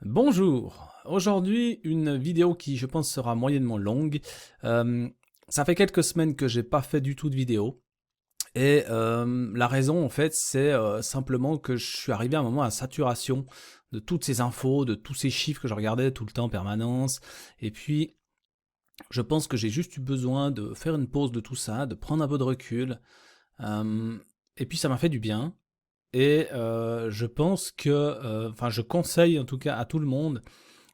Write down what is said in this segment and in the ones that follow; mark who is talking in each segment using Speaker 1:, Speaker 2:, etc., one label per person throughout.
Speaker 1: Bonjour, aujourd'hui une vidéo qui je pense sera moyennement longue. Ça fait quelques semaines que j'ai pas fait du tout de vidéo et la raison en fait c'est simplement que je suis arrivé à un moment à saturation de toutes ces infos, de tous ces chiffres que je regardais tout le temps en permanence et puis je pense que j'ai juste eu besoin de faire une pause de tout ça, de prendre un peu de recul euh, et puis ça m'a fait du bien et je pense que, enfin je conseille en tout cas à tout le monde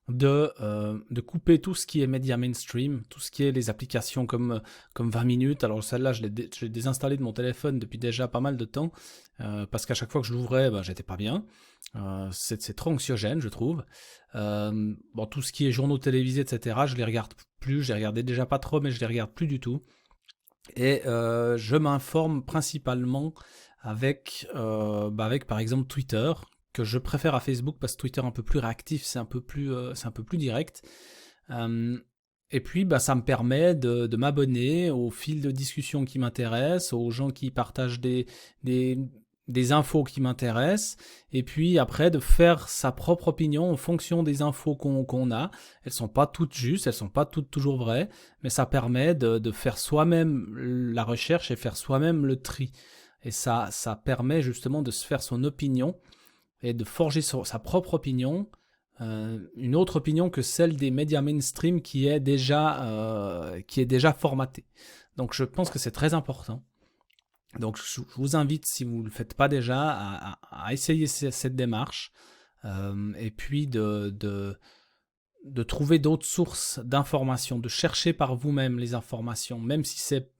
Speaker 1: de couper tout ce qui est média mainstream, tout ce qui est les applications comme 20 minutes. Alors celle-là, je l'ai désinstallée de mon téléphone depuis déjà pas mal de temps, parce qu'à chaque fois que je l'ouvrais, ben, j'étais pas bien. C'est trop anxiogène, je trouve. Bon, tout ce qui est journaux télévisés, etc., je les regarde plus, je les regardais déjà pas trop, mais je les regarde plus du tout. Et je m'informe principalement avec par exemple Twitter, que je préfère à Facebook parce que Twitter est un peu plus réactif, c'est un peu plus direct. Euh, et puis ça me permet de m'abonner aux fils de discussion qui m'intéressent, aux gens qui partagent des, des infos qui m'intéressent, et puis après de faire sa propre opinion en fonction des infos qu'on a. Elles sont pas toutes justes, elles sont pas toutes toujours vraies, mais ça permet de faire soi-même la recherche et faire soi-même le tri. Et ça permet justement de se faire son opinion et de forger sa propre opinion, une autre opinion que celle des médias mainstream qui est déjà formatée. Donc je pense que c'est très important. Donc je vous invite, si vous ne le faites pas déjà, à essayer cette démarche et puis de trouver d'autres sources d'informations, de chercher par vous-même les informations, même si c'est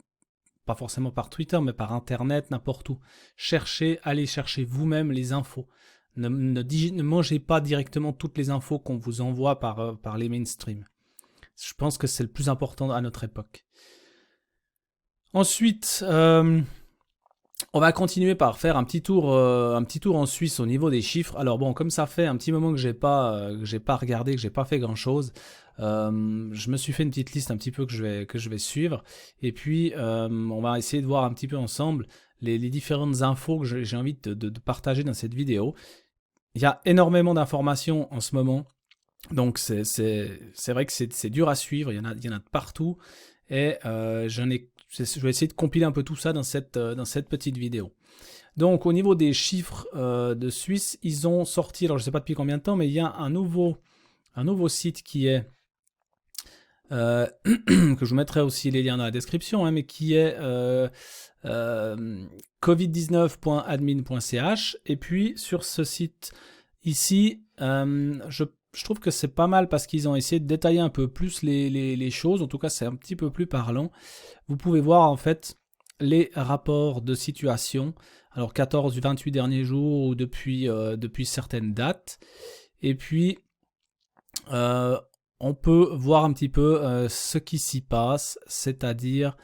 Speaker 1: pas forcément par Twitter, mais par Internet, n'importe où. Cherchez, allez chercher vous-même les infos. Ne mangez pas directement toutes les infos qu'on vous envoie par les mainstream. Je pense que c'est le plus important à notre époque. Ensuite, on va continuer par faire un petit tour en Suisse au niveau des chiffres. Alors bon, comme ça fait un petit moment que j'ai pas regardé, que j'ai pas fait grand chose, je me suis fait une petite liste un petit peu que je vais suivre. Et puis, on va essayer de voir un petit peu ensemble les différentes infos que j'ai envie de partager dans cette vidéo. Il y a énormément d'informations en ce moment. Donc c'est vrai que c'est dur à suivre, il y en a de partout. Et je vais essayer de compiler un peu tout ça dans cette petite vidéo. Donc au niveau des chiffres de Suisse, ils ont sorti, alors je ne sais pas depuis combien de temps, mais il y a un nouveau site qui est, que je vous mettrai aussi les liens dans la description, hein, mais qui est covid19.admin.ch. Et puis sur ce site ici, je trouve que c'est pas mal parce qu'ils ont essayé de détailler un peu plus les choses. En tout cas, c'est un petit peu plus parlant. Vous pouvez voir en fait les rapports de situation. Alors 14 du 28 derniers jours ou depuis certaines dates. Et puis, on peut voir un petit peu ce qui s'y passe, c'est-à-dire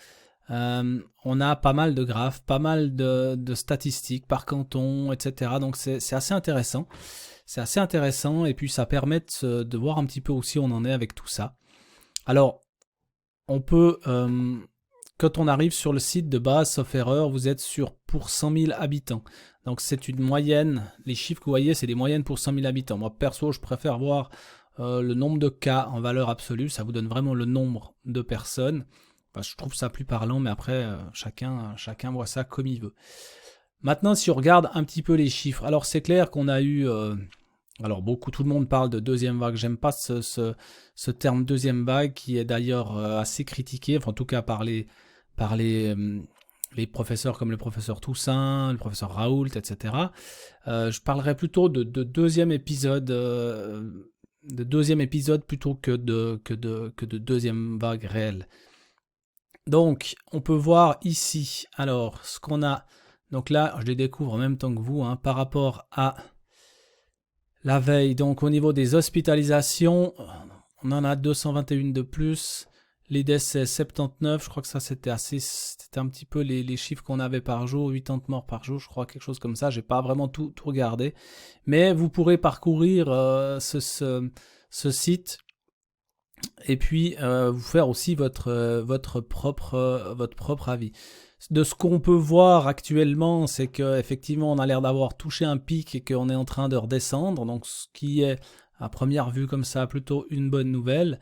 Speaker 1: on a pas mal de graphes, pas mal de statistiques par canton, etc. Donc c'est assez intéressant. C'est assez intéressant et puis ça permet de voir un petit peu aussi où on en est avec tout ça. Alors, on peut, quand on arrive sur le site de base, sauf erreur, vous êtes sur pour 100 000 habitants. Donc c'est une moyenne, les chiffres que vous voyez, c'est des moyennes pour 100 000 habitants. Moi perso, je préfère voir le nombre de cas en valeur absolue, ça vous donne vraiment le nombre de personnes. Enfin, je trouve ça plus parlant, mais après, chacun voit ça comme il veut. Maintenant, si on regarde un petit peu les chiffres, alors c'est clair qu'on a eu... alors tout le monde parle de deuxième vague, j'aime pas ce terme deuxième vague qui est d'ailleurs assez critiqué, enfin en tout cas les professeurs comme le professeur Toussaint, le professeur Raoult, etc. Je parlerai plutôt de deuxième épisode plutôt que de deuxième vague réelle. Donc, on peut voir ici, alors, ce qu'on a, donc là, je les découvre en même temps que vous, hein, par rapport à la veille. Donc, au niveau des hospitalisations, on en a 221 de plus. Les décès, 79, je crois que ça c'était un petit peu les chiffres qu'on avait par jour, 80 morts par jour, je crois, quelque chose comme ça. J'ai pas vraiment tout regardé. Mais vous pourrez parcourir ce site et puis vous faire aussi votre propre avis. De ce qu'on peut voir actuellement, c'est qu'effectivement on a l'air d'avoir touché un pic et qu'on est en train de redescendre, donc ce qui est à première vue comme ça, plutôt une bonne nouvelle.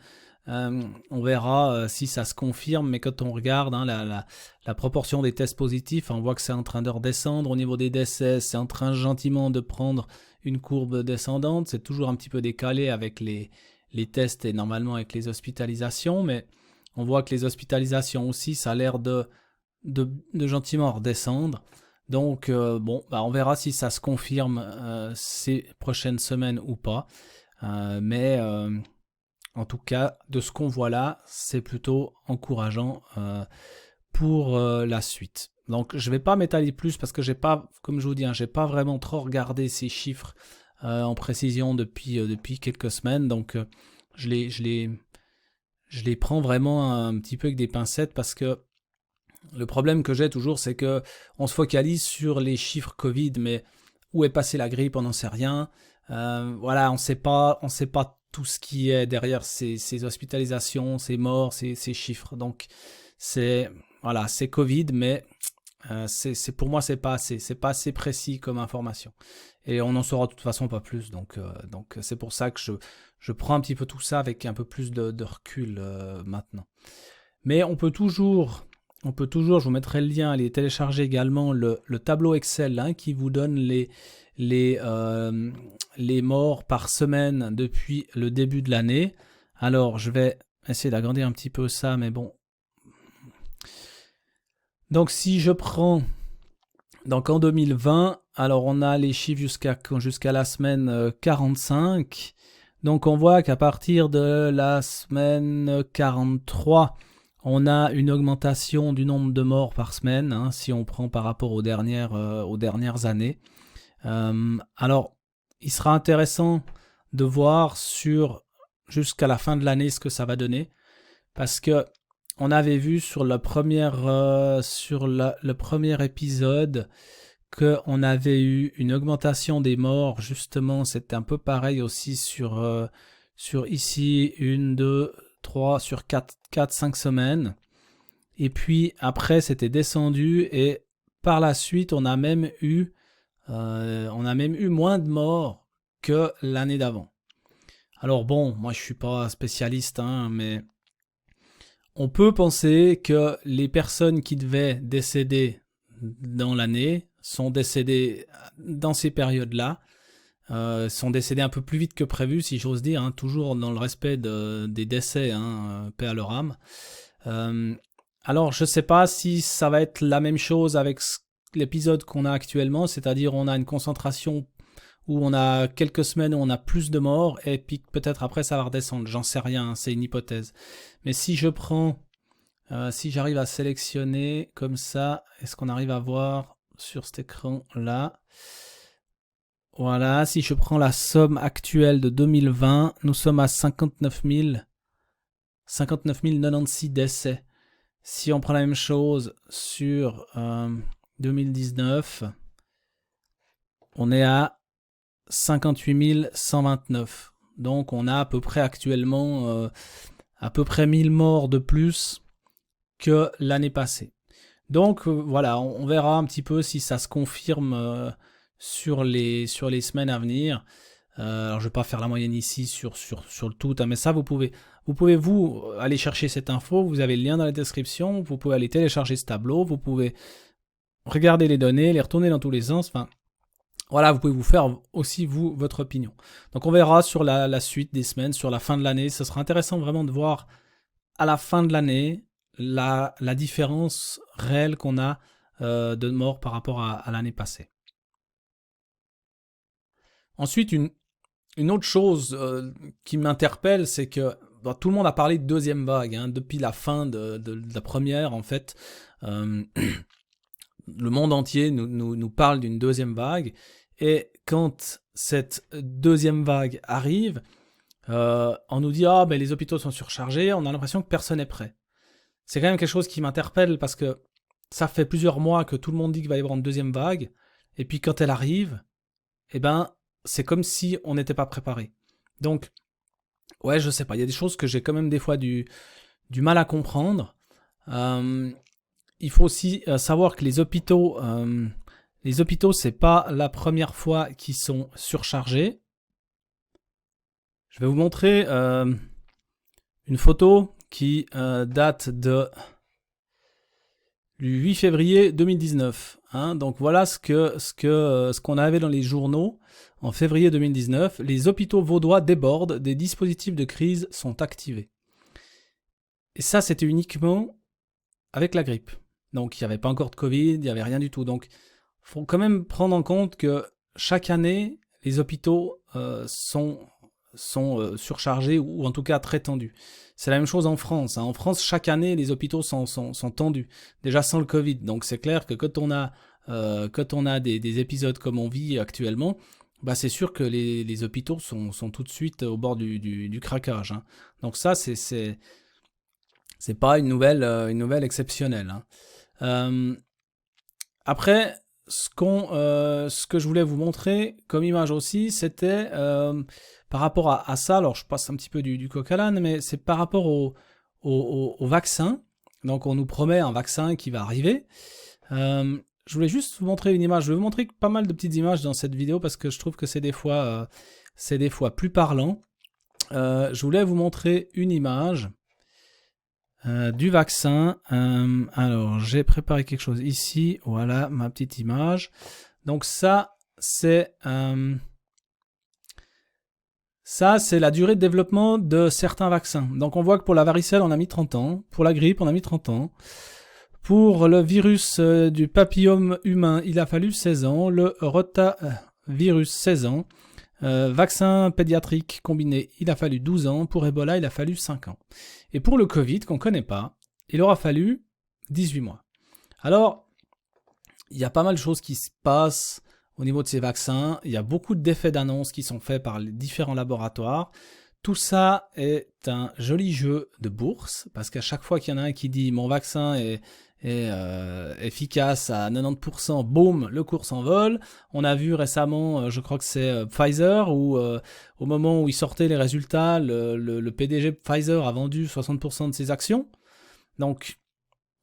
Speaker 1: On verra si ça se confirme, mais quand on regarde la proportion des tests positifs, on voit que c'est en train de redescendre. Au niveau des décès, c'est en train gentiment de prendre une courbe descendante. C'est toujours un petit peu décalé avec les tests et normalement avec les hospitalisations, mais on voit que les hospitalisations aussi, ça a l'air de gentiment redescendre. Donc on verra si ça se confirme ces prochaines semaines ou pas. Mais en tout cas, de ce qu'on voit là, c'est plutôt encourageant pour la suite. Donc je ne vais pas m'étaler plus parce que j'ai pas, comme je vous dis, j'ai pas vraiment trop regardé ces chiffres en précision depuis quelques semaines. Donc je les prends vraiment un petit peu avec des pincettes parce que le problème que j'ai toujours, c'est que on se focalise sur les chiffres Covid, mais où est passée la grippe, on n'en sait rien. On ne sait pas tout ce qui est derrière ces hospitalisations, ces morts, ces chiffres. Donc c'est Covid, mais pour moi c'est pas assez précis comme information. Et on n'en saura de toute façon pas plus. Donc c'est pour ça que je prends un petit peu tout ça avec un peu plus de recul maintenant. Mais on peut toujours, je vous mettrai le lien, aller télécharger également le tableau Excel qui vous donne les morts par semaine depuis le début de l'année. Alors, je vais essayer d'agrandir un petit peu ça, mais bon. Donc, si je prends, donc en 2020, alors on a les chiffres jusqu'à la semaine 45. Donc, on voit qu'à partir de la semaine 43, on a une augmentation du nombre de morts par semaine, si on prend par rapport aux dernières années. Alors, il sera intéressant de voir jusqu'à la fin de l'année ce que ça va donner, parce que on avait vu sur le premier épisode qu'on avait eu une augmentation des morts. Justement, c'était un peu pareil aussi sur ici, 1, 2, 3, sur 4, 5 semaines. Et puis après, c'était descendu et par la suite, on a même eu moins de morts que l'année d'avant. Alors bon, moi je suis pas spécialiste, mais on peut penser que les personnes qui devaient décéder dans l'année sont décédées dans ces périodes-là, sont décédées un peu plus vite que prévu, si j'ose dire, toujours dans le respect des décès, paix à leur âme. Alors je sais pas si ça va être la même chose avec l'épisode qu'on a actuellement, c'est-à-dire on a une concentration où on a quelques semaines où on a plus de morts et puis peut-être après ça va redescendre, j'en sais rien, c'est une hypothèse. Mais si je prends, si j'arrive à sélectionner comme ça, est-ce qu'on arrive à voir sur cet écran là? Voilà, si je prends la somme actuelle de 2020, nous sommes à 59 096 décès. Si on prend la même chose sur 2019, on est à 58 129. Donc on a à peu près actuellement à peu près 1000 morts de plus que l'année passée. Donc voilà, on verra un petit peu si ça se confirme sur les semaines à venir. Alors je vais pas faire la moyenne ici sur le tout, mais ça vous pouvez aller chercher cette info, vous avez le lien dans la description, vous pouvez aller télécharger ce tableau, vous pouvez regarder les données, les retourner dans tous les sens, voilà, vous pouvez vous faire aussi votre opinion. Donc on verra sur la suite des semaines, sur la fin de l'année, ce sera intéressant vraiment de voir à la fin de l'année la différence réelle qu'on a de morts par rapport à l'année passée. Ensuite, une autre chose qui m'interpelle, c'est que tout le monde a parlé de deuxième vague, depuis la fin de la première, en fait. Le monde entier nous parle d'une deuxième vague, et quand cette deuxième vague arrive, on nous dit les hôpitaux sont surchargés, on a l'impression que personne n'est prêt. C'est quand même quelque chose qui m'interpelle parce que ça fait plusieurs mois que tout le monde dit qu'il va y avoir une deuxième vague, et puis quand elle arrive, c'est comme si on n'était pas préparé. Donc, ouais, je sais pas, il y a des choses que j'ai quand même des fois du mal à comprendre. Il faut aussi savoir que les hôpitaux, c'est pas la première fois qu'ils sont surchargés. Je vais vous montrer une photo qui date de du 8 février 2019. Hein. Donc voilà ce qu'on avait dans les journaux en février 2019. Les hôpitaux vaudois débordent, des dispositifs de crise sont activés. Et ça, c'était uniquement avec la grippe. Donc il n'y avait pas encore de Covid, il n'y avait rien du tout. Donc il faut quand même prendre en compte que chaque année, les hôpitaux sont surchargés ou en tout cas très tendus. C'est la même chose en France. Hein. En France, chaque année, les hôpitaux sont tendus, déjà sans le Covid. Donc c'est clair que quand on a des épisodes comme on vit actuellement, bah c'est sûr que les hôpitaux sont tout de suite au bord du craquage. Hein. Donc ça, c'est pas une nouvelle exceptionnelle. Hein. Après, ce que je voulais vous montrer comme image aussi, c'était par rapport à ça. Alors, je passe un petit peu du coq à l'âne, mais c'est par rapport au vaccin. Donc, on nous promet un vaccin qui va arriver. Je voulais juste vous montrer une image. Je vais vous montrer pas mal de petites images dans cette vidéo parce que je trouve que c'est des fois plus parlant. Je voulais vous montrer une image du vaccin. Alors, j'ai préparé quelque chose ici. Voilà ma petite image. Donc ça, c'est la durée de développement de certains vaccins. Donc on voit que pour la varicelle, on a mis 30 ans. Pour la grippe, on a mis 30 ans. Pour le virus du papillome humain, il a fallu 16 ans. Le rotavirus, 16 ans. Vaccin pédiatrique combiné, il a fallu 12 ans. Pour Ebola, il a fallu 5 ans. Et pour le Covid, qu'on ne connaît pas, il aura fallu 18 mois. Alors, il y a pas mal de choses qui se passent au niveau de ces vaccins. Il y a beaucoup d'effets d'annonce qui sont faits par les différents laboratoires. Tout ça est un joli jeu de bourse, parce qu'à chaque fois qu'il y en a un qui dit « mon vaccin est efficace à 90%, boum, le cours s'envole. On a vu récemment, je crois que c'est Pfizer, où au moment où il sortait les résultats, le PDG de Pfizer a vendu 60% de ses actions. Donc,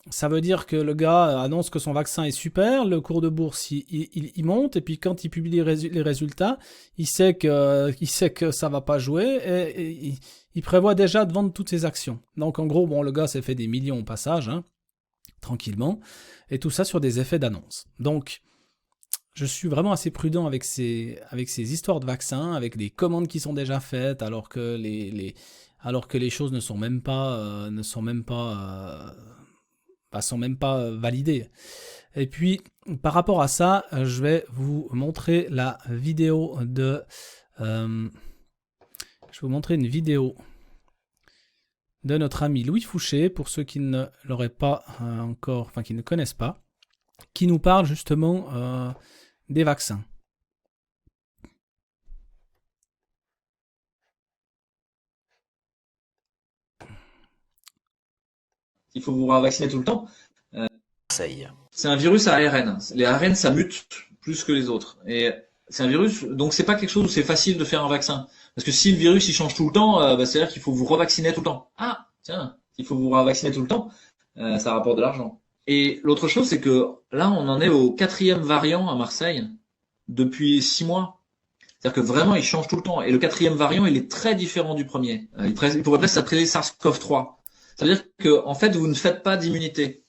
Speaker 1: ça veut dire que le gars annonce que son vaccin est super, le cours de bourse il monte, et puis quand il publie les résultats, il sait que ça va pas jouer, et il prévoit déjà de vendre toutes ses actions. Donc en gros, bon, le gars s'est fait des millions au passage, hein, tranquillement, et tout ça sur des effets d'annonce. Donc, je suis vraiment assez prudent avec ces histoires de vaccins, avec des commandes qui sont déjà faites, alors que les choses ne sont même pas validées. Et puis, par rapport à ça, je vais vous montrer la vidéo une vidéo de notre ami Louis Fouché, pour ceux qui ne l'auraient pas encore, enfin qui ne connaissent pas, qui nous parle justement des vaccins.
Speaker 2: Il faut vous vacciner tout le temps. C'est un virus à ARN. Les ARN, ça mute plus que les autres. Et c'est un virus, donc c'est pas quelque chose où c'est facile de faire un vaccin. Parce que si le virus il change tout le temps, c'est-à-dire qu'il faut vous revacciner tout le temps. Ah, tiens, il faut vous revacciner tout le temps, ça rapporte de l'argent. Et l'autre chose, c'est que là, on en est au 4e variant à Marseille depuis 6 mois. C'est-à-dire que vraiment, il change tout le temps. Et le 4e variant, il est très différent du premier. Il pourrait presque s'appeler SARS-CoV-3. Ça veut dire que, en fait, vous ne faites pas d'immunité.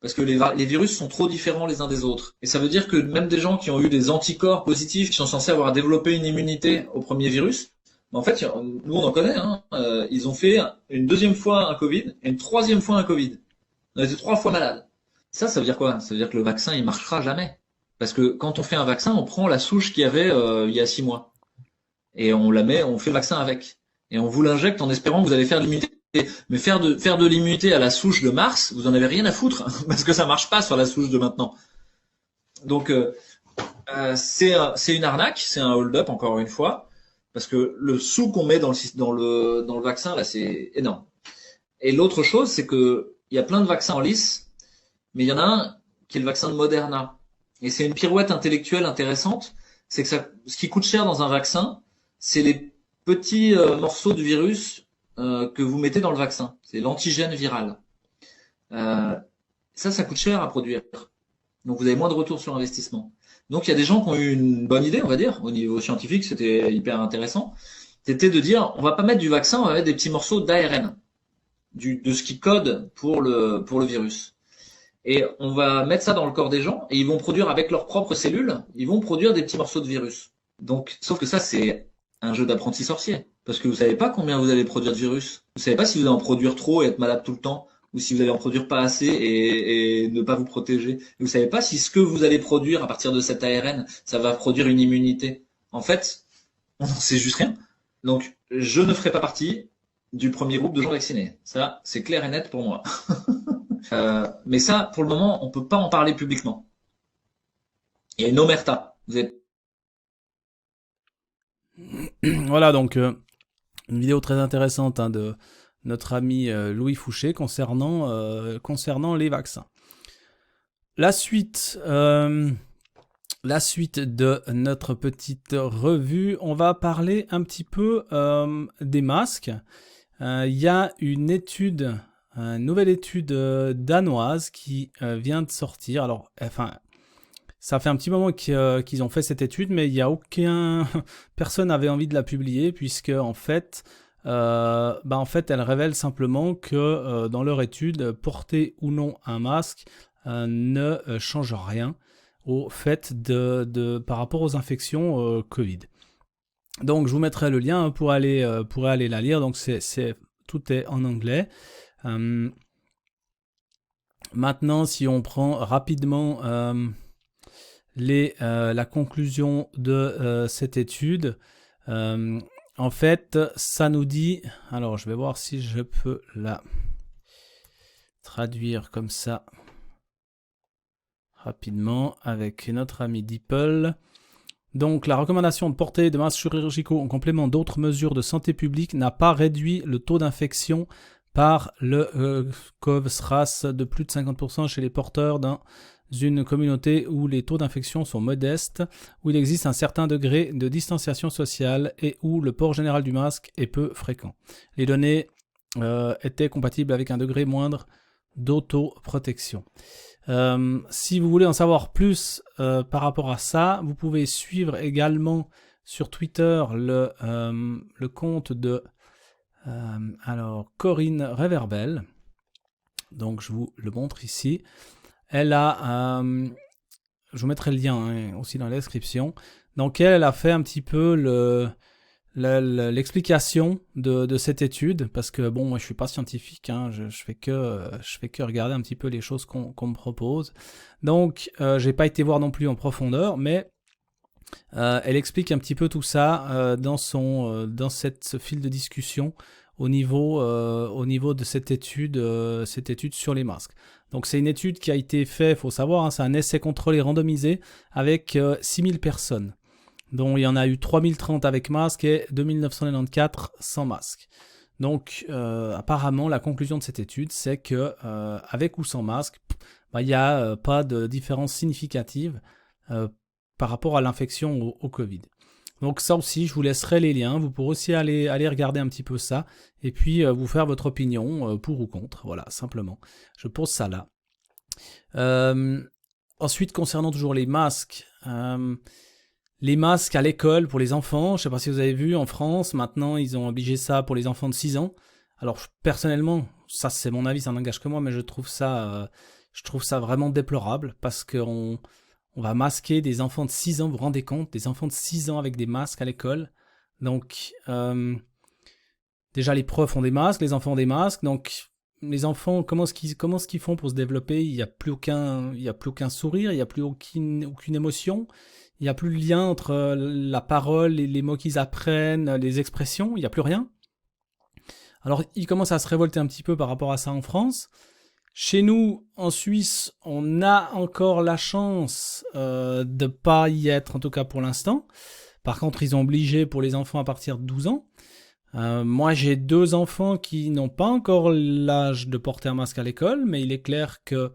Speaker 2: Parce que les virus sont trop différents les uns des autres. Et ça veut dire que même des gens qui ont eu des anticorps positifs, qui sont censés avoir développé une immunité au premier virus, en fait, nous on en connaît, hein, ils ont fait une 2e fois un Covid et une 3e fois un Covid. On a été 3 fois malades. Ça veut dire quoi? Ça veut dire que le vaccin, il marchera jamais. Parce que quand on fait un vaccin, on prend la souche qu'il y avait il y a 6 mois. Et on fait le vaccin avec. Et on vous l'injecte en espérant que vous allez faire de l'immunité. Mais faire de l'immunité à la souche de mars, vous en avez rien à foutre, parce que ça marche pas sur la souche de maintenant. Donc c'est une arnaque, c'est un hold-up encore une fois, parce que le sou qu'on met dans le vaccin là, c'est énorme. Et l'autre chose, c'est que il y a plein de vaccins en lice, mais il y en a un qui est le vaccin de Moderna. Et c'est une pirouette intellectuelle intéressante, c'est que ce qui coûte cher dans un vaccin, c'est les petits morceaux du virus que vous mettez dans le vaccin. C'est l'antigène viral. Ça coûte cher à produire. Donc vous avez moins de retour sur investissement. Donc il y a des gens qui ont eu une bonne idée, on va dire, au niveau scientifique, c'était hyper intéressant. c'était de dire, on va pas mettre du vaccin, on va mettre des petits morceaux d'ARN, de ce qui code pour le virus. Et on va mettre ça dans le corps des gens, et ils vont produire avec leurs propres cellules, ils vont produire des petits morceaux de virus. Donc, sauf que ça, c'est un jeu d'apprenti sorcier. Parce que vous savez pas combien vous allez produire de virus. Vous savez pas si vous allez en produire trop et être malade tout le temps, ou si vous allez en produire pas assez et ne pas vous protéger. Et vous savez pas si ce que vous allez produire à partir de cet ARN, ça va produire une immunité. En fait, on n'en sait juste rien. Donc, je ne ferai pas partie du premier groupe de gens vaccinés. Ça, c'est clair et net pour moi. Mais ça, pour le moment, on peut pas en parler publiquement. Il y a une omerta. Vous êtes...
Speaker 1: Voilà, donc une vidéo très intéressante de notre ami Louis Fouché concernant les vaccins. La suite de notre petite revue, on va parler un petit peu des masques. Il y a une nouvelle étude danoise qui vient de sortir. Alors, ça fait un petit moment qu'ils ont fait cette étude, mais il y a personne n'avait envie de la publier puisque en fait, elle révèle simplement que dans leur étude, porter ou non un masque ne change rien au fait par rapport aux infections Covid. Donc je vous mettrai le lien pour aller la lire. Donc tout est en anglais. Maintenant, si on prend rapidement la conclusion de cette étude, en fait, ça nous dit... Alors, je vais voir si je peux la traduire comme ça rapidement avec notre ami DeepL. Donc, la recommandation de porter des masques chirurgicaux en complément d'autres mesures de santé publique n'a pas réduit le taux d'infection par le CoV-SRAS de plus de 50% chez les porteurs dans une communauté où les taux d'infection sont modestes, où il existe un certain degré de distanciation sociale et où le port général du masque est peu fréquent. Les données étaient compatibles avec un degré moindre d'autoprotection. Si vous voulez en savoir plus par rapport à ça, vous pouvez suivre également sur Twitter le compte de Corinne Reverbel. Donc je vous le montre ici. Elle a, je vous mettrai le lien aussi dans la description. Donc elle a fait un petit peu l'explication de cette étude, parce que bon, moi je suis pas scientifique, je fais que regarder un petit peu les choses qu'on me propose. Donc j'ai pas été voir non plus en profondeur, mais elle explique un petit peu tout ça dans ce fil de discussion au niveau de cette étude sur les masques. Donc c'est une étude qui a été faite, il faut savoir, c'est un essai contrôlé randomisé avec 6000 personnes, dont il y en a eu 3030 avec masque et 2994 sans masque. Donc apparemment la conclusion de cette étude, c'est que avec ou sans masque, il n'y a pas de différence significative par rapport à l'infection au Covid. Donc ça aussi, je vous laisserai les liens, vous pourrez aussi aller regarder un petit peu ça, et puis vous faire votre opinion pour ou contre, voilà, simplement. Je pose ça là. Ensuite, concernant toujours les masques à l'école pour les enfants, je ne sais pas si vous avez vu, en France, maintenant, ils ont obligé ça pour les enfants de 6 ans. Alors, personnellement, ça c'est mon avis, ça n'engage que moi, mais je trouve ça vraiment déplorable, parce qu'on va masquer des enfants de 6 ans, vous vous rendez compte, des enfants de 6 ans avec des masques à l'école. Donc, déjà les profs ont des masques, les enfants ont des masques, donc les enfants, comment est-ce qu'ils font pour se développer? Il n'y a plus aucun sourire, il n'y a plus aucune émotion, il n'y a plus le lien entre la parole et les mots qu'ils apprennent, les expressions, il n'y a plus rien. Alors, ils commencent à se révolter un petit peu par rapport à ça en France. Chez nous, en Suisse, on a encore la chance de ne pas y être, en tout cas pour l'instant. Par contre, ils ont obligé pour les enfants à partir de 12 ans. Moi, j'ai 2 enfants qui n'ont pas encore l'âge de porter un masque à l'école, mais il est clair que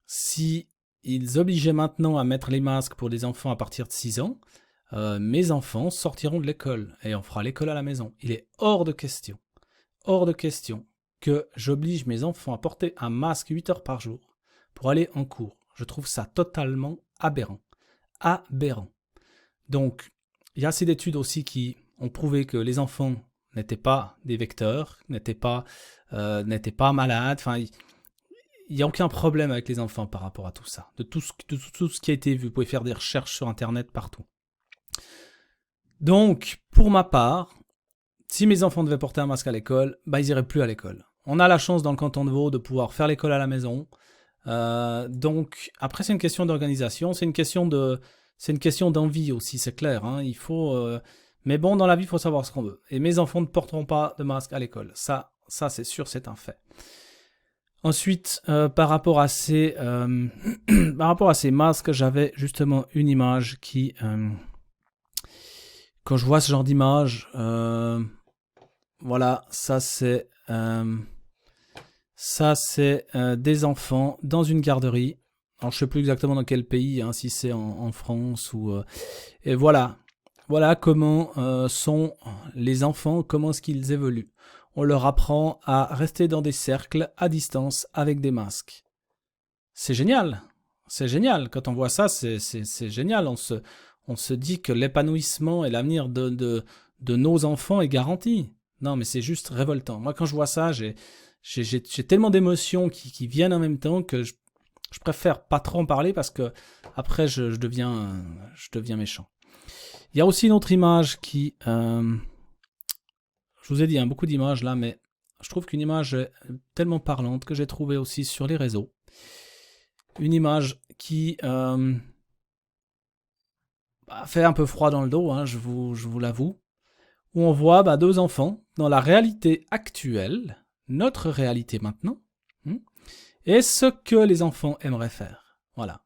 Speaker 1: si ils obligeaient maintenant à mettre les masques pour des enfants à partir de 6 ans, mes enfants sortiront de l'école et on fera l'école à la maison. Il est hors de question que j'oblige mes enfants à porter un masque 8 heures par jour pour aller en cours. Je trouve ça totalement aberrant. Donc, il y a ces études aussi qui ont prouvé que les enfants n'étaient pas des vecteurs, n'étaient pas malades. Enfin, il n'y a aucun problème avec les enfants par rapport à tout ça. De tout ce qui a été vu, vous pouvez faire des recherches sur Internet partout. Donc, pour ma part, si mes enfants devaient porter un masque à l'école, bah ils iraient plus à l'école. On a la chance dans le canton de Vaud de pouvoir faire l'école à la maison. Donc, après, c'est une question d'organisation, c'est une question d'envie aussi, c'est clair. Hein. Il faut, mais bon, dans la vie, il faut savoir ce qu'on veut. Et mes enfants ne porteront pas de masque à l'école. Ça c'est sûr, c'est un fait. Ensuite, par rapport à ces masques, j'avais justement une image qui, quand je vois ce genre d'image, voilà, ça c'est des enfants dans une garderie. Alors je sais plus exactement dans quel pays, hein, si c'est en France ou et voilà comment sont les enfants, comment est-ce qu'ils évoluent. On leur apprend à rester dans des cercles à distance avec des masques. C'est génial quand on voit ça, c'est génial. On se dit que l'épanouissement et l'avenir de nos enfants est garanti. Non, mais c'est juste révoltant. Moi, quand je vois ça, j'ai tellement d'émotions qui viennent en même temps que je préfère pas trop en parler parce que après je deviens méchant. Il y a aussi une autre image qui, je vous ai dit, beaucoup d'images là, mais je trouve qu'une image tellement parlante que j'ai trouvée aussi sur les réseaux. Une image qui fait un peu froid dans le dos, hein, je vous l'avoue, où on voit deux enfants dans la réalité actuelle, notre réalité maintenant, et ce que les enfants aimeraient faire. Voilà.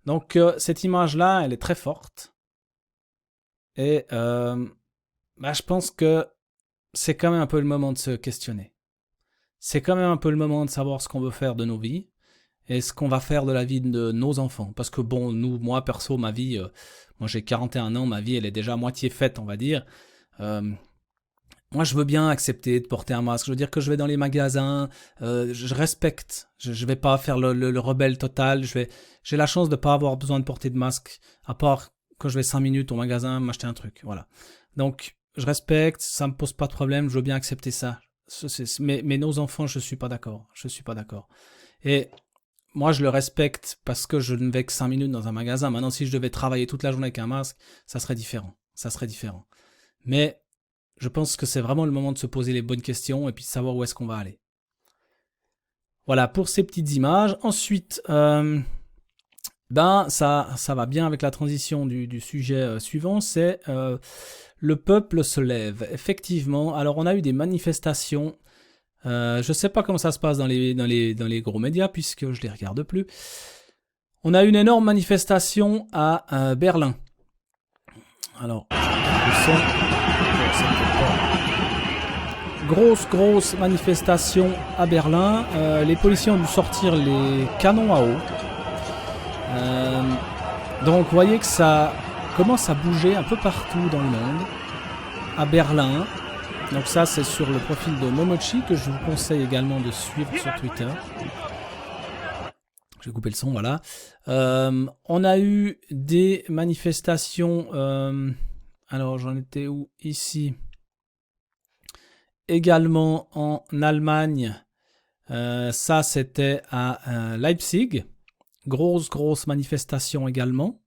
Speaker 1: Donc cette image-là, elle est très forte. Et je pense que c'est quand même un peu le moment de se questionner. C'est quand même un peu le moment de savoir ce qu'on veut faire de nos vies et ce qu'on va faire de la vie de nos enfants. Parce que bon, moi perso, ma vie, moi j'ai 41 ans, ma vie elle est déjà à moitié faite, on va dire. Moi, je veux bien accepter de porter un masque. Je veux dire que je vais dans les magasins, je respecte. Je vais pas faire le rebelle total. J'ai la chance de pas avoir besoin de porter de masque, à part quand je vais 5 minutes au magasin m'acheter un truc. Voilà. Donc, je respecte, ça me pose pas de problème. Je veux bien accepter ça. Mais nos enfants, je suis pas d'accord. Je suis pas d'accord. Et moi, je le respecte parce que je ne vais que 5 minutes dans un magasin. Maintenant, si je devais travailler toute la journée avec un masque, ça serait différent. Mais je pense que c'est vraiment le moment de se poser les bonnes questions et puis de savoir où est-ce qu'on va aller. Voilà, pour ces petites images. Ensuite, ça va bien avec la transition du sujet suivant, c'est le peuple se lève. Effectivement, alors on a eu des manifestations. Je ne sais pas comment ça se passe dans les gros médias puisque je ne les regarde plus. On a eu une énorme manifestation à Berlin. Alors, le son... Grosse manifestation à Berlin. Les policiers ont dû sortir les canons à eau. Donc vous voyez que ça commence à bouger un peu partout dans le monde. À Berlin. Donc ça c'est sur le profil de Momochi que je vous conseille également de suivre sur Twitter. Je vais couper le son, voilà. On a eu des manifestations... alors j'en étais où? Ici. Également en Allemagne, ça c'était à Leipzig, grosse manifestation également.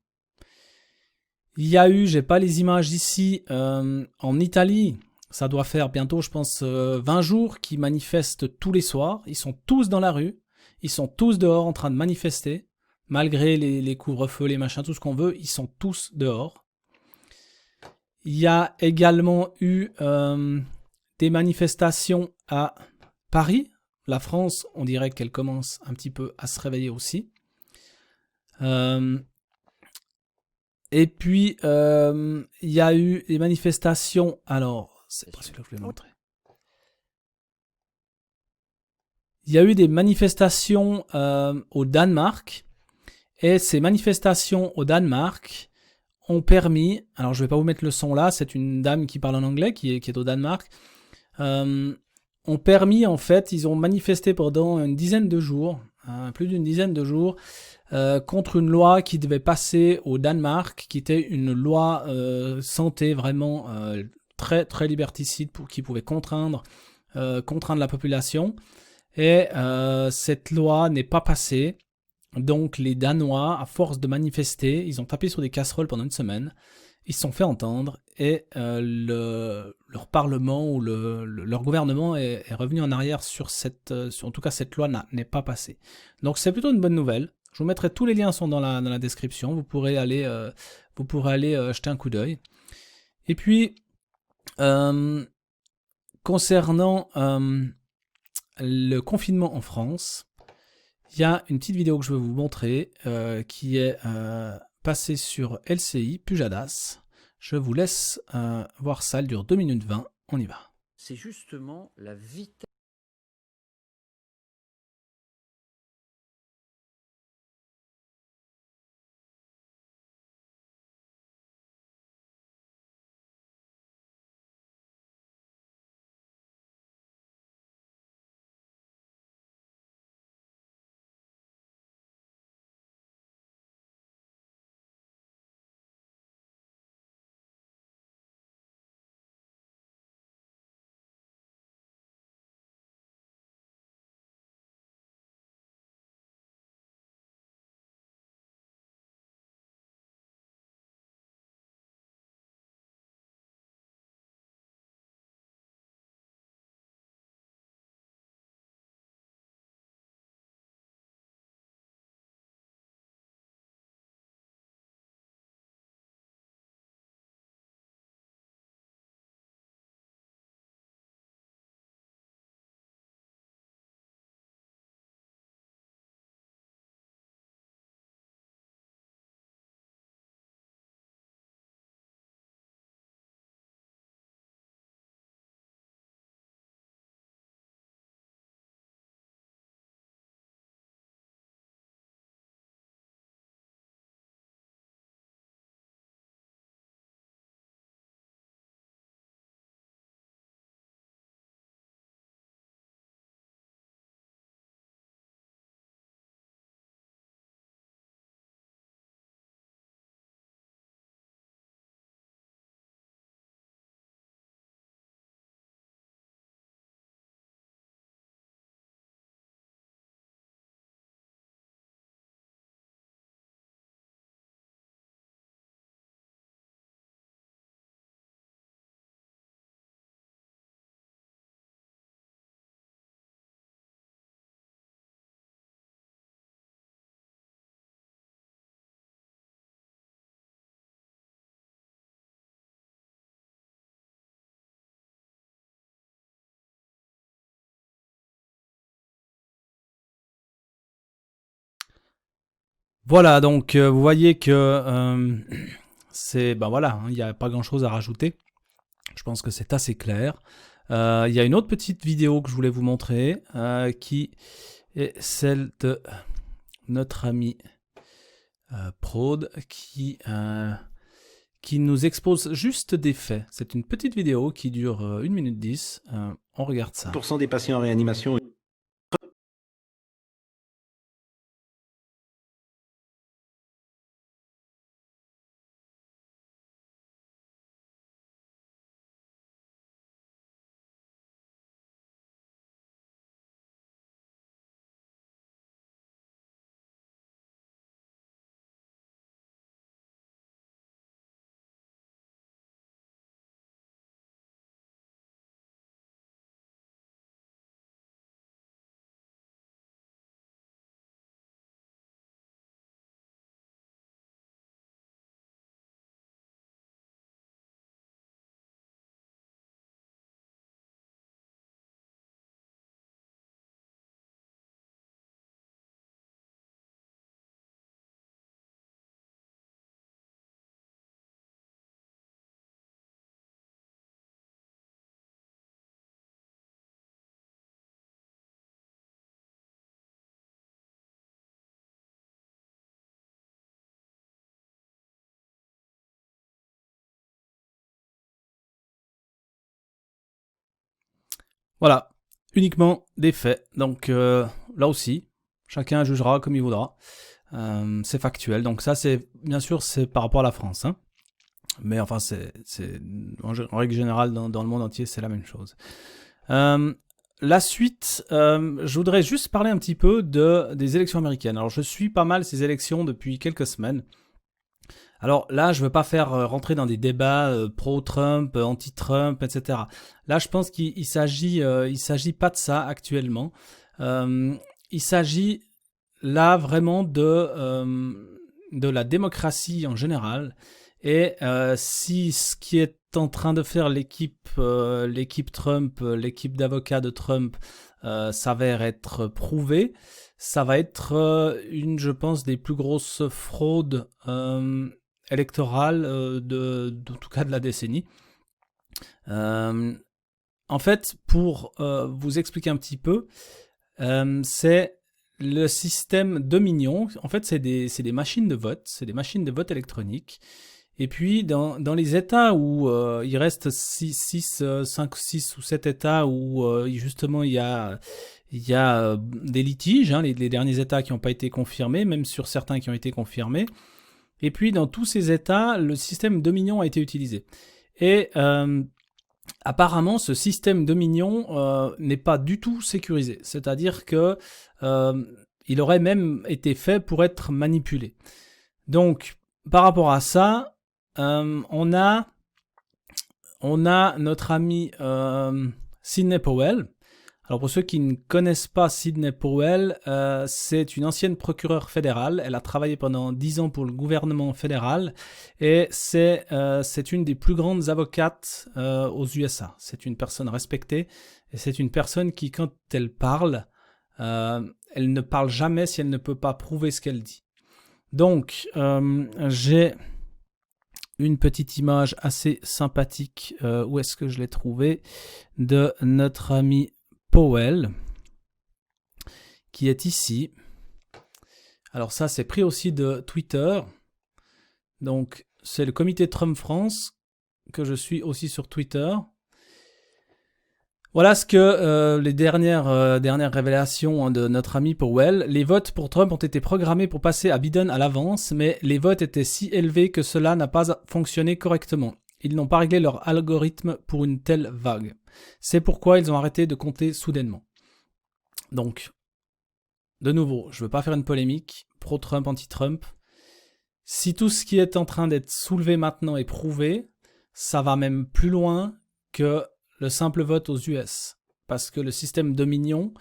Speaker 1: Il y a eu, j'ai pas les images ici, en Italie, ça doit faire bientôt je pense 20 jours qu'ils manifestent tous les soirs, ils sont tous dans la rue, ils sont tous dehors en train de manifester, malgré les couvre-feux, les machins, tout ce qu'on veut, ils sont tous dehors. Il y a également eu... des manifestations à Paris. La France, on dirait qu'elle commence un petit peu à se réveiller aussi. Et puis, il y a eu des manifestations... Alors, c'est pas celui-là que je voulais montrer. Il y a eu des manifestations au Danemark. Et ces manifestations au Danemark ont permis... Alors, je ne vais pas vous mettre le son là. C'est une dame qui parle en anglais, qui est au Danemark. Ont permis, en fait, ils ont manifesté pendant une dizaine de jours, plus d'une dizaine de jours, contre une loi qui devait passer au Danemark, qui était une loi santé vraiment très très liberticide qui pouvait contraindre la population. Et cette loi n'est pas passée. Donc les Danois, à force de manifester, ils ont tapé sur des casseroles pendant une semaine. Ils se sont fait entendre et leur parlement ou leur gouvernement est revenu en arrière sur en tout cas cette loi n'est pas passée. Donc c'est plutôt une bonne nouvelle. Je vous mettrai tous les liens sont dans la description. Vous pourrez aller jeter un coup d'œil. Et puis concernant le confinement en France, il y a une petite vidéo que je vais vous montrer qui est passée sur LCI Pujadas. Je vous laisse voir ça, elle dure 2 minutes 20, on y va.
Speaker 3: C'est justement la vitesse.
Speaker 1: Voilà, donc vous voyez que ben voilà, il n'y a pas grand chose à rajouter. Je pense que c'est assez clair. Il y a une autre petite vidéo que je voulais vous montrer qui est celle de notre ami Prod qui nous expose juste des faits. C'est une petite vidéo qui dure 1 minute 10. On regarde ça.
Speaker 4: 10% des patients en réanimation.
Speaker 1: Voilà, uniquement des faits. Donc là aussi, chacun jugera comme il voudra. C'est factuel. Donc ça, c'est bien sûr, c'est par rapport à la France. Hein. Mais enfin, en règle générale, dans le monde entier, c'est la même chose. La suite, je voudrais juste parler un petit peu des élections américaines. Alors, je suis pas mal ces élections depuis quelques semaines. Alors là, je ne veux pas faire rentrer dans des débats pro-Trump, anti-Trump, etc. Là, je pense qu'il s'agit pas de ça actuellement. Il s'agit là vraiment de la démocratie en général. Et si ce qui est en train de faire l'équipe Trump, l'équipe d'avocats de Trump, s'avère être prouvé, ça va être je pense, des plus grosses fraudes électorales en tout cas de la décennie. En fait, pour vous expliquer un petit peu, c'est le système Dominion. En fait, c'est des machines de vote, c'est des machines de vote électroniques. Et puis, dans les États où il reste 5, 6 ou 7 États où justement il y a des litiges, hein, les derniers États qui n'ont pas été confirmés, même sur certains qui ont été confirmés. Et puis, dans tous ces États, le système Dominion a été utilisé. Et apparemment, ce système Dominion n'est pas du tout sécurisé. C'est-à-dire que il aurait même été fait pour être manipulé. Donc, par rapport à ça, on a notre ami Sidney Powell. Alors pour ceux qui ne connaissent pas Sidney Powell, c'est une ancienne procureure fédérale. Elle a travaillé pendant 10 ans pour le gouvernement fédéral et c'est une des plus grandes avocates aux USA. C'est une personne respectée et c'est une personne qui, quand elle parle, elle ne parle jamais si elle ne peut pas prouver ce qu'elle dit. Donc, j'ai une petite image assez sympathique, où est-ce que je l'ai trouvée, de notre ami Powell, qui est ici. Alors ça, c'est pris aussi de Twitter. Donc, c'est le comité Trump France, que je suis aussi sur Twitter. Voilà ce que les dernières révélations de notre ami Powell. Les votes pour Trump ont été programmés pour passer à Biden à l'avance, mais les votes étaient si élevés que cela n'a pas fonctionné correctement. Ils n'ont pas réglé leur algorithme pour une telle vague. C'est pourquoi ils ont arrêté de compter soudainement. Donc, de nouveau, je ne veux pas faire une polémique, pro-Trump, anti-Trump. Si tout ce qui est en train d'être soulevé maintenant est prouvé, ça va même plus loin que le simple vote aux US, parce que le système Dominion,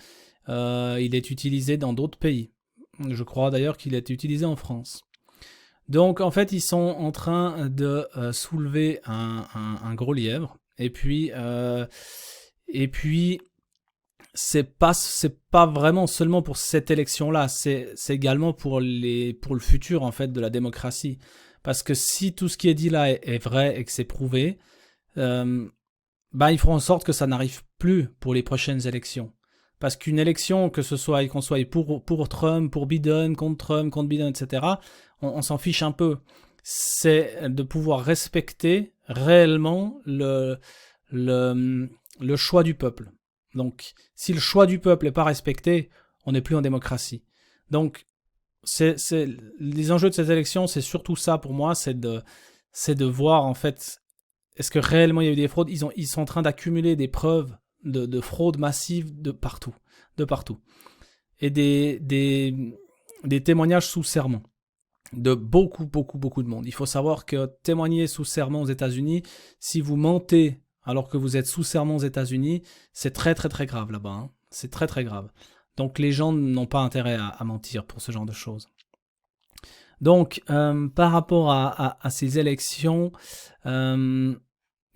Speaker 1: il est utilisé dans d'autres pays. Je crois d'ailleurs qu'il est utilisé en France. Donc en fait, ils sont en train de soulever un gros lièvre, et puis c'est pas vraiment seulement pour cette élection-là, c'est également pour le futur en fait de la démocratie, parce que si tout ce qui est dit là est vrai et que c'est prouvé, ils feront en sorte que ça n'arrive plus pour les prochaines élections. Parce qu'une élection, qu'on soit pour Trump, pour Biden, contre Biden, etc., on s'en fiche un peu. C'est de pouvoir respecter réellement le choix du peuple. Donc, si le choix du peuple n'est pas respecté, on n'est plus en démocratie. Donc, les enjeux de cette élection, c'est surtout ça pour moi, c'est de voir en fait, est-ce que réellement il y a eu des fraudes ? Ils sont en train d'accumuler des preuves de fraude massive de partout. Et des témoignages sous serment de beaucoup de monde. Il faut savoir que témoigner sous serment aux États-Unis, si vous mentez alors que vous êtes sous serment aux États-Unis, c'est très grave là-bas. Hein. C'est très grave. Donc les gens n'ont pas intérêt à mentir pour ce genre de choses. Donc, par rapport à ces élections,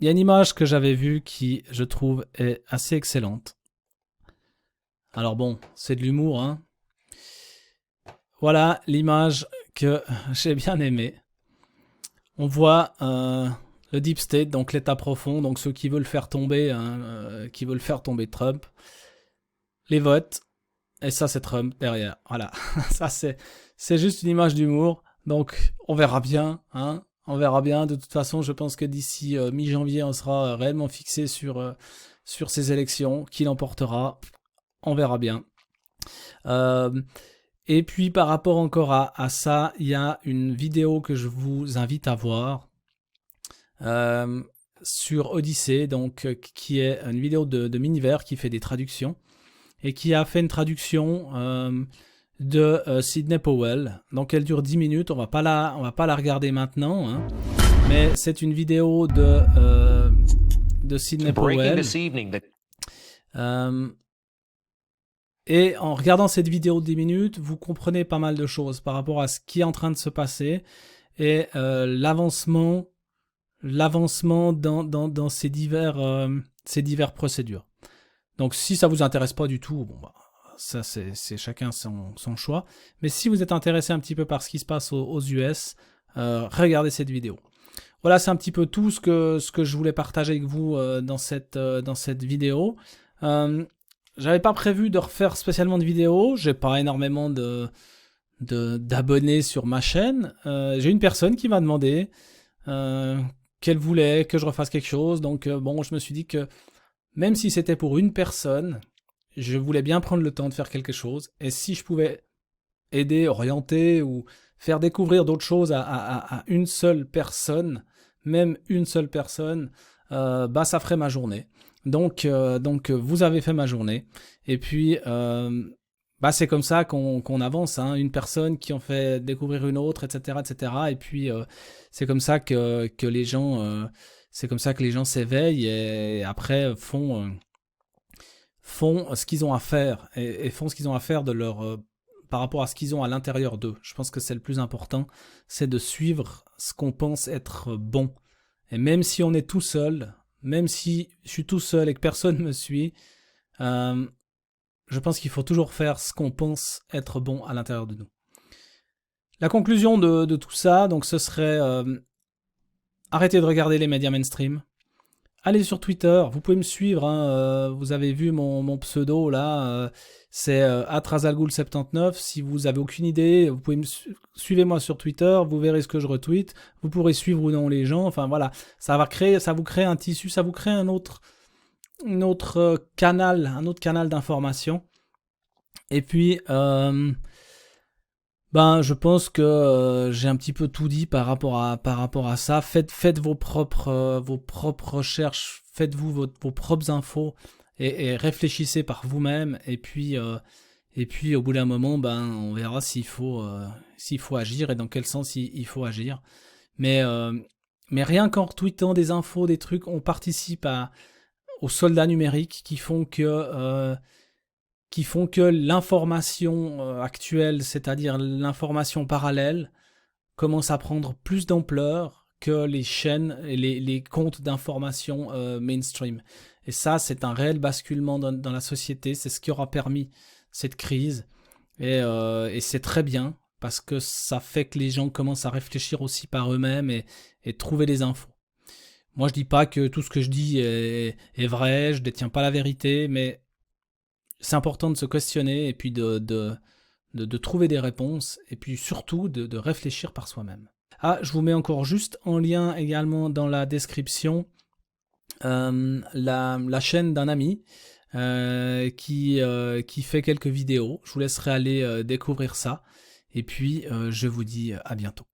Speaker 1: il y a une image que j'avais vue qui, je trouve, est assez excellente. Alors bon, c'est de l'humour, hein. Voilà l'image que j'ai bien aimée. On voit le Deep State, donc l'État profond, donc ceux qui veulent faire tomber, Trump, les votes, et ça c'est Trump derrière. Voilà, ça c'est juste une image d'humour. Donc on verra bien, hein. On verra bien. De toute façon, je pense que d'ici mi-janvier, on sera réellement fixé sur ces élections. Qui l'emportera ? On verra bien. Et puis, par rapport encore à ça, il y a une vidéo que je vous invite à voir. sur Odyssée, donc qui est une vidéo de Miniver qui fait des traductions et qui a fait une traduction de Sidney Powell. Donc elle dure 10 minutes, on va pas la regarder maintenant, hein, mais c'est une vidéo de Sidney Powell. Et en regardant cette vidéo de 10 minutes, vous comprenez pas mal de choses par rapport à ce qui est en train de se passer et l'avancement dans ces divers procédures. Donc si ça vous intéresse pas du tout, bon bah ça c'est chacun son choix. Mais si vous êtes intéressé un petit peu par ce qui se passe aux US, regardez cette vidéo. Voilà, c'est un petit peu tout ce que je voulais partager avec vous dans cette vidéo. J'avais pas prévu de refaire spécialement de vidéos. J'ai pas énormément d'abonnés sur ma chaîne. J'ai une personne qui m'a demandé qu'elle voulait que je refasse quelque chose. Donc bon, je me suis dit que même si c'était pour une personne, je voulais bien prendre le temps de faire quelque chose. Et si je pouvais aider, orienter ou faire découvrir d'autres choses à une seule personne, même une seule personne, bah ça ferait ma journée. Donc vous avez fait ma journée. Et puis bah c'est comme ça qu'on avance, hein. Une personne qui en fait découvrir une autre, etc., etc. Et puis c'est comme ça que les gens s'éveillent et après font ce qu'ils ont à faire et font ce qu'ils ont à faire de leur par rapport à ce qu'ils ont à l'intérieur d'eux. Je pense que c'est le plus important, c'est de suivre ce qu'on pense être bon. Et même si on est tout seul, même si je suis tout seul et que personne me suit, je pense qu'il faut toujours faire ce qu'on pense être bon à l'intérieur de nous. La conclusion de tout ça, donc ce serait arrêtez de regarder les médias mainstream. Allez sur Twitter, vous pouvez me suivre, hein, vous avez vu mon pseudo là, c'est @razalghoul79. Si vous avez aucune idée, vous pouvez suivez-moi sur Twitter, vous verrez ce que je retweete, vous pourrez suivre ou non les gens, enfin voilà, ça vous crée un tissu, ça vous crée un autre canal d'information. Et puis je pense que j'ai un petit peu tout dit par rapport à ça. Faites vos propres recherches, faites-vous vos propres infos et réfléchissez par vous-même. Et puis au bout d'un moment, on verra s'il faut agir et dans quel sens il faut agir. Mais rien qu'en retweetant des infos, des trucs, on participe aux soldats numériques qui font que l'information actuelle, c'est-à-dire l'information parallèle, commence à prendre plus d'ampleur que les chaînes et les comptes d'information mainstream. Et ça, c'est un réel basculement dans la société. C'est ce qui aura permis cette crise. Et c'est très bien, parce que ça fait que les gens commencent à réfléchir aussi par eux-mêmes et trouver des infos. Moi, je dis pas que tout ce que je dis est vrai, je détiens pas la vérité, mais c'est important de se questionner et puis de trouver des réponses et puis surtout de réfléchir par soi-même. Ah, je vous mets encore juste en lien également dans la description la chaîne d'un ami qui fait quelques vidéos. Je vous laisserai aller découvrir ça et puis je vous dis à bientôt.